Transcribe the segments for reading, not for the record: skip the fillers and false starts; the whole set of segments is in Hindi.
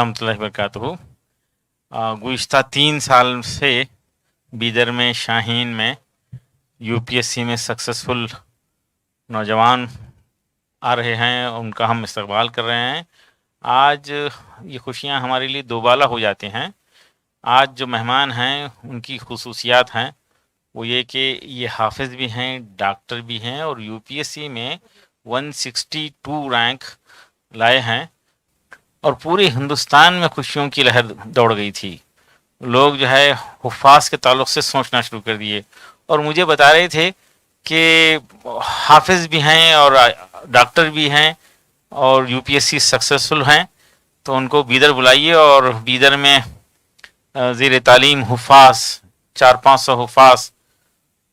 रहमतुल्लाहि व बरकातहू। गुज़िश्ता 3 साल से बीदर में शाहीन में यूपीएससी में सक्सेसफुल नौजवान आ रहे हैं, उनका हम इस्तकबाल कर रहे हैं। आज ये खुशियाँ हमारे लिए दोबाला हो जाती हैं। आज जो मेहमान हैं उनकी खुसूसियात हैं वो ये कि ये हाफिज़ भी हैं, डॉक्टर भी हैं और यूपीएससी में 162 रैंक लाए हैं और पूरे हिंदुस्तान में खुशियों की लहर दौड़ गई थी। लोग जो है हुफ़ाज़ के ताल्लुक़ से सोचना शुरू कर दिए और मुझे बता रहे थे कि हाफिज़ भी हैं और डॉक्टर भी हैं और यूपीएससी सक्सेसफुल हैं, तो उनको बीदर बुलाइए और बीदर में ज़ेर तालीम हुफ़ाज़ 400-500 हुफ़ाज़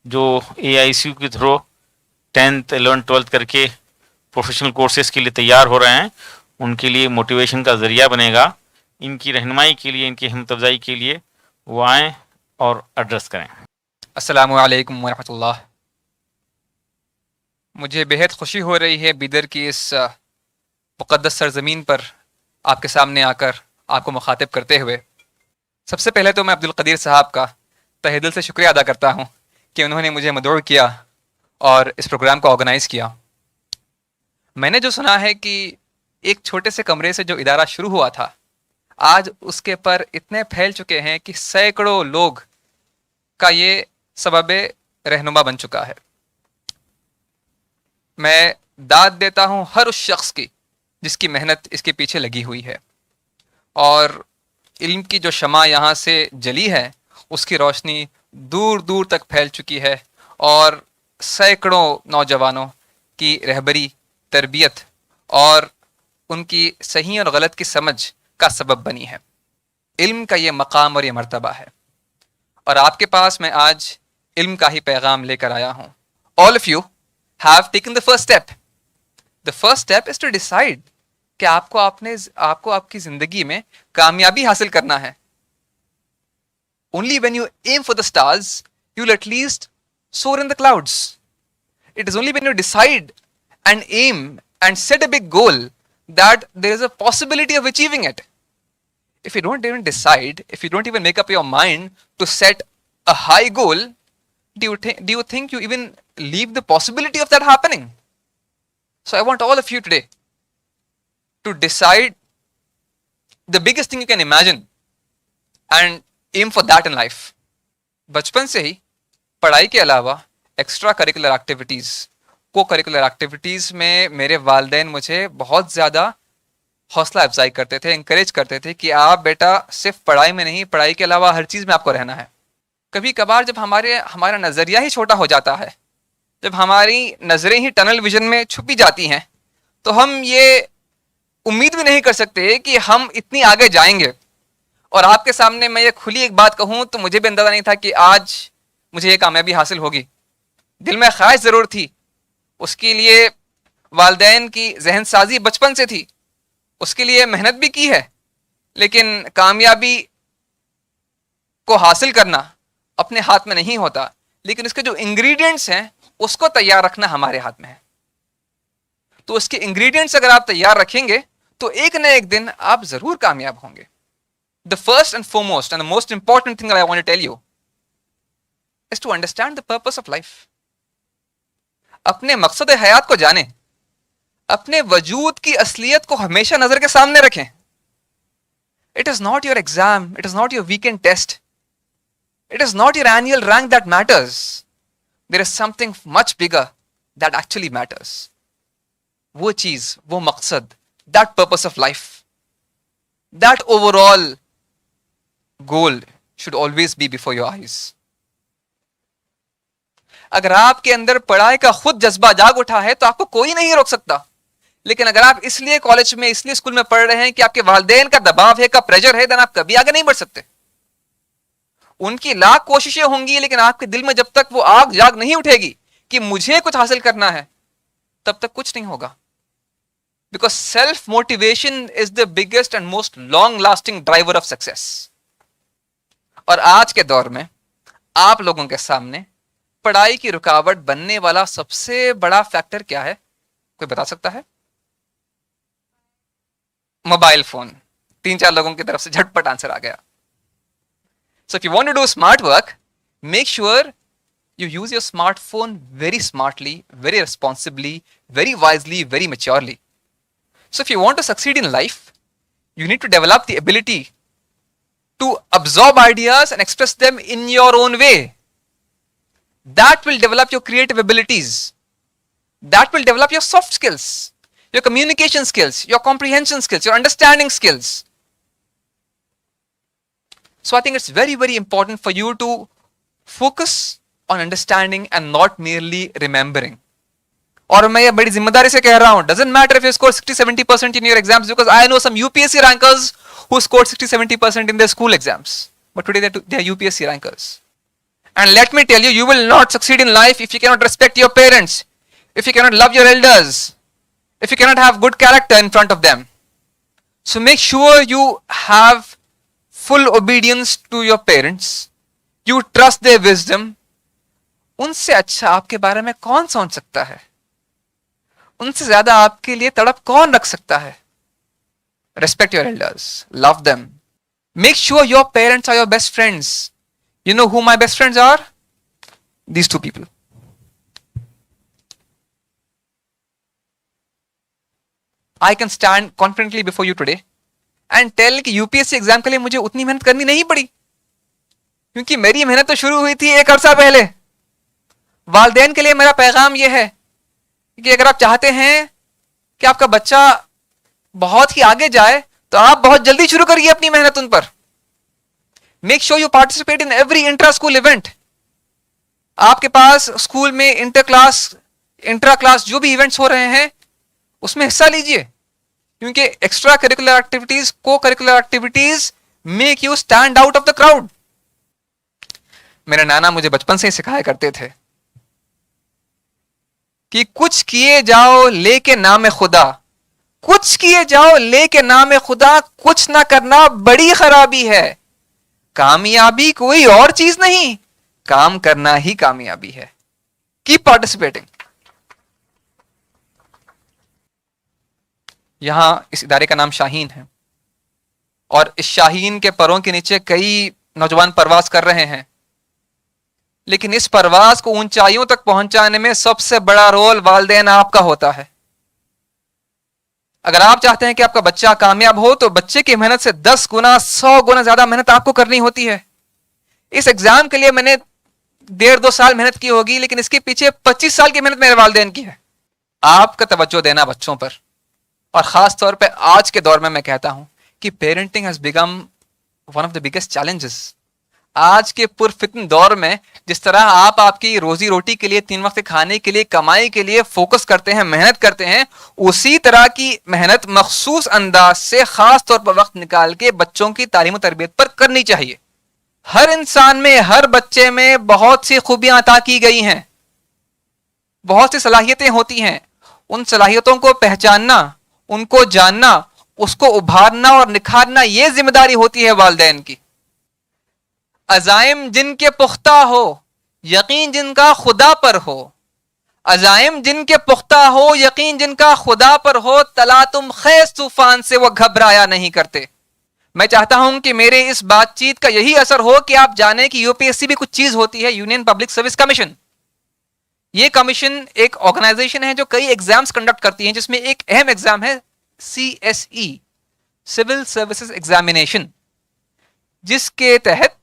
जो AICU के थ्रू 10th 11th 12th करके प्रोफेशनल कोर्सेज़ के लिए तैयार हो रहे हैं, उनके लिए मोटिवेशन का ज़रिया बनेगा। इनकी रहनुमाई के लिए, इनकी हिम्मत अफ़ज़ाई के लिए वो आएँ और एड्रेस करें। अस्सलामु अलैकुम वरहमतुल्लाह। मुझे बेहद खुशी हो रही है बीदर की इस मुक़द्दस सरज़मीन पर आपके सामने आकर आपको मुखातिब करते हुए। सबसे पहले तो मैं अब्दुल क़दीर साहब का तहे दिल से शुक्रिया अदा करता हूँ कि उन्होंने मुझे मदऊ किया और इस प्रोग्राम को ऑर्गेनाइज़ किया। मैंने जो सुना है कि एक छोटे से कमरे से जो इदारा शुरू हुआ था, आज उसके पर इतने फैल चुके हैं कि सैकड़ों लोग का ये सबब रहनुमा बन चुका है। मैं दाद देता हूँ हर उस शख्स की जिसकी मेहनत इसके पीछे लगी हुई है और इल्म की जो शमा यहाँ से जली है उसकी रोशनी दूर दूर तक फैल चुकी है और सैकड़ों नौजवानों की रहबरी, तरबियत और उनकी सही और गलत की समझ का सबब बनी है। इल्म का ये मकाम और ये मर्तबा है और आपके पास मैं आज इल्म का ही पैगाम लेकर आया हूँ। All of you have taken the first step. The first step is to decide कि आपको आपकी जिंदगी में कामयाबी हासिल करना है। Only when you aim for the stars, you'll at least soar in the clouds. It is only when you decide and aim and set a big goal that there is a possibility of achieving it. If you don't even decide, if you don't even make up your mind to set a high goal, do you think you even leave the possibility of that happening? So I want all of you today to decide the biggest thing you can imagine and aim for that in life. बचपन से ही पढ़ाई के अलावा एक्स्ट्रा करिकुलर एक्टिविटीज़, को करिकुलर एक्टिविटीज़ में मेरे वालिदैन मुझे बहुत ज़्यादा हौसला अफजाई करते थे, इंकरेज करते थे कि आप बेटा सिर्फ पढ़ाई में नहीं, पढ़ाई के अलावा हर चीज़ में आपको रहना है। कभी कभार जब हमारा नज़रिया ही छोटा हो जाता है, जब हमारी नज़रें ही टनल विजन में छुपी जाती हैं, तो हम ये उम्मीद भी नहीं कर सकते कि हम इतनी आगे जाएंगे। और आपके सामने मैं ये खुली एक बात कहूँ तो मुझे भी अंदाज़ा नहीं था कि आज मुझे ये कामयाबी हासिल होगी। दिल में ख्वाहिश ज़रूर थी, उसके लिए वालिदैन की जहन साजी बचपन से थी, उसके लिए मेहनत भी की है, लेकिन कामयाबी को हासिल करना अपने हाथ में नहीं होता, लेकिन इसके जो इंग्रेडिएंट्स हैं उसको तैयार रखना हमारे हाथ में है। तो उसके इंग्रेडिएंट्स अगर आप तैयार रखेंगे तो एक न एक दिन आप ज़रूर कामयाब होंगे। The first and foremost and the most important thing that I want to tell you is to understand the purpose of life. अपने मकसद हयात को जानें, अपने वजूद की असलियत को हमेशा नजर के सामने रखें। It is not your exam, it is not your weekend test, it is not your annual rank that matters. There is something much bigger that actually matters. वो चीज, वो मकसद, that purpose of life, that overall goal should always be before your eyes. अगर आपके अंदर पढ़ाई का खुद जज्बा जाग उठा है तो आपको कोई नहीं रोक सकता। लेकिन अगर आप इसलिए कॉलेज में, इसलिए स्कूल में पढ़ रहे हैं कि आपके वालिदैन का दबाव है, का प्रेशर है, देन आप कभी आगे नहीं बढ़ सकते। उनकी लाख कोशिशें होंगी, लेकिन आपके दिल में जब तक वो आग जाग नहीं उठेगी कि मुझे कुछ हासिल करना है, तब तक कुछ नहीं होगा। Because self-motivation is the biggest and most long-lasting driver of success. और आज के दौर में आप लोगों के सामने पढ़ाई की रुकावट बनने वाला सबसे बड़ा फैक्टर क्या है? कोई बता सकता है? Mobile phone. 3-4 लोगों की तरफ से झटपट आंसर आ गया. So if you want to do smart work, make sure you use your smartphone very smartly, very responsibly, very wisely, very maturely. So if you want to succeed in life, you need to develop the ability to absorb ideas and express them in your own way. That will develop your creative abilities. That will develop your soft skills, your communication skills, your comprehension skills, your understanding skills. So I think it's very, very important for you to focus on understanding and not merely remembering. और मैं ये बड़ी जिम्मेदारी से कह रहा हूं, doesn't matter if you score 60-70% in your exams, because I know some UPSC rankers who scored 60-70% in their school exams, but today they are UPSC rankers. And let me tell you, you will not succeed in life if you cannot respect your parents, if you cannot love your elders, if you cannot have good character in front of them. So make sure you have full obedience to your parents, you trust their wisdom. उनसे अच्छा आपके बारे में कौन सोच सकता है? उनसे ज्यादा आपके लिए तड़प कौन रख सकता है? Respect your elders, love them. Make sure your parents are your best friends. You know who my best friends are? These two people. I can stand confidently before you today and tell कि यूपीएससी एग्जाम के लिए मुझे उतनी मेहनत करनी नहीं पड़ी, क्योंकि मेरी मेहनत तो शुरू हुई थी एक अरसा पहले. वालिदैन के लिए मेरा पैगाम यह है कि अगर आप चाहते हैं कि आपका बच्चा बहुत ही आगे जाए, तो आप बहुत जल्दी शुरू करिए अपनी मेहनत उन पर. Make sure you participate in every intra school event. आपके पास स्कूल में इंटर क्लास, इंट्रा क्लास जो भी इवेंट्स हो रहे हैं उसमें हिस्सा लीजिए, क्योंकि एक्स्ट्रा करिकुलर एक्टिविटीज, को curricular activities make you stand out of the crowd. मेरे नाना मुझे बचपन से ही सिखाया करते थे कि कुछ किए जाओ लेके नाम खुदा, कुछ किए जाओ लेके नाम खुदा, कुछ ना करना बड़ी खराबी है. कामयाबी कोई और चीज नहीं, काम करना ही कामयाबी है. Keep participating. यहां इस इदारे का नाम शाहीन है और इस शाहीन के परों के नीचे कई नौजवान परवाज कर रहे हैं, लेकिन इस परवाज को ऊंचाइयों तक पहुंचाने में सबसे बड़ा रोल वालिदैन आपका होता है. अगर आप चाहते हैं कि आपका बच्चा कामयाब हो, तो बच्चे की मेहनत से 10 गुना 100 गुना ज्यादा मेहनत आपको करनी होती है. इस एग्जाम के लिए मैंने 1.5-2 साल मेहनत की होगी, लेकिन इसके पीछे 25 साल की मेहनत मेरे वालिदैन की है. आपका तवज्जो देना बच्चों पर, और खास तौर पे आज के दौर में मैं कहता हूं कि parenting has become one of the biggest challenges. आज के पुरफितन दौर में जिस तरह आप आपकी रोजी रोटी के लिए, 3 वक्त के खाने के लिए, कमाई के लिए फोकस करते हैं, मेहनत करते हैं, उसी तरह की मेहनत मखसूस अंदाज से खास तौर पर वक्त निकाल के बच्चों की तालीम और तरबियत पर करनी चाहिए. हर इंसान में, हर बच्चे में बहुत सी खूबियां अता की गई हैं, बहुत सी सलाहियतें होती हैं. उन सलाहियतों को पहचानना, उनको जानना, उसको उभारना और निखारना, यह जिम्मेदारी होती है वालिदैन की. अजाइम जिनके पुख्ता हो, यकीन जिनका खुदा पर हो. अजाइम जिनके पुख्ता हो, यकीन जिनका खुदा पर हो, तला तुम खैस तूफान से वो घबराया नहीं करते. मैं चाहता हूं कि मेरे इस बातचीत का यही असर हो कि आप जाने कि यूपीएससी भी कुछ चीज होती है, यूनियन पब्लिक सर्विस कमीशन. ये कमीशन एक ऑर्गेनाइजेशन है जो कई एग्जाम्स कंडक्ट करती है, जिसमें एक अहम एग्जाम है CSE, सिविल सर्विसेज एग्जामिनेशन, जिसके तहत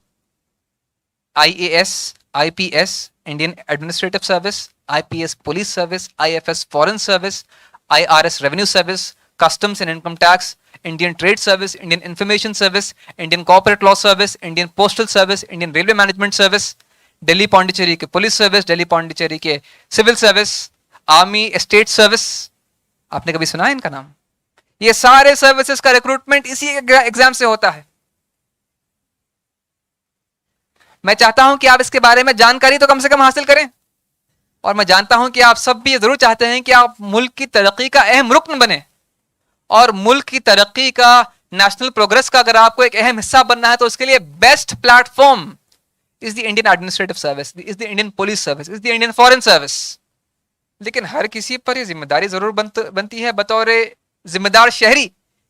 IAS, IPS, Indian administrative service, IPS police service, IFS foreign service, IRS revenue service, customs and income tax, Indian trade service, Indian information service, Indian corporate law service, Indian postal service, Indian railway management service, Delhi Pondicherry के पुलिस सर्विस, दिल्ली पौंडीचेरी के civil service, army state service. आपने कभी सुना है इनका नाम? ये सारे सर्विसेज का रिक्रूटमेंट इसी एग्जाम से होता है. मैं चाहता हूं कि आप इसके बारे में जानकारी तो कम से कम हासिल करें, और मैं जानता हूं कि आप सब भी ये जरूर चाहते हैं कि आप मुल्क की तरक्की का अहम रुकन बने, और मुल्क की तरक्की का, नेशनल प्रोग्रेस का अगर आपको एक अहम हिस्सा बनना है, तो उसके लिए best platform is the Indian administrative service, is the Indian police service, is the Indian foreign service. लेकिन हर किसी पर यह जिम्मेदारी जरूर बनती है बतौर जिम्मेदार शहरी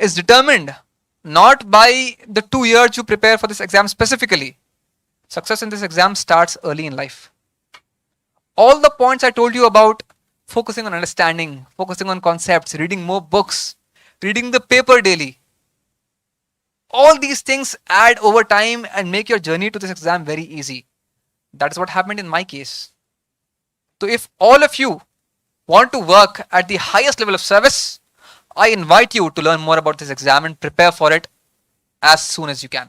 is determined not by the 2 years you prepare for this exam specifically. Success in this exam starts early in life. All the points I told you about, focusing on understanding, focusing on concepts, reading more books, reading the paper daily, all these things add over time and make your journey to this exam very easy. That is what happened in my case. So if all of you want to work at the highest level of service, I invite you to learn more about this exam and prepare for it as soon as you can.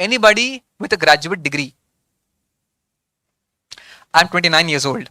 Anybody with a graduate degree. I'm 29 years old.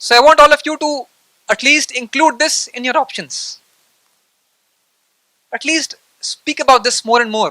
So I want all of you to at least include this in your options. At least speak about this more and more.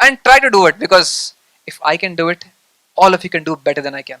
And try to do it, because if I can do it, all of you can do better than I can.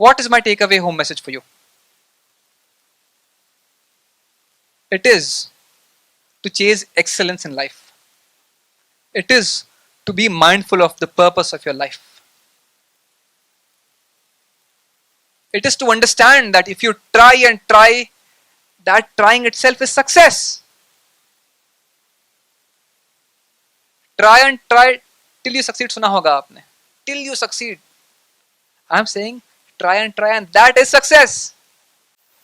What is my takeaway home message for you? It is to chase excellence in life. It is to be mindful of the purpose of your life. It is to understand that if you try and try, that trying itself is success. Try and try till you succeed. Suna hoga aapne. Till you succeed. I am saying try and that is success.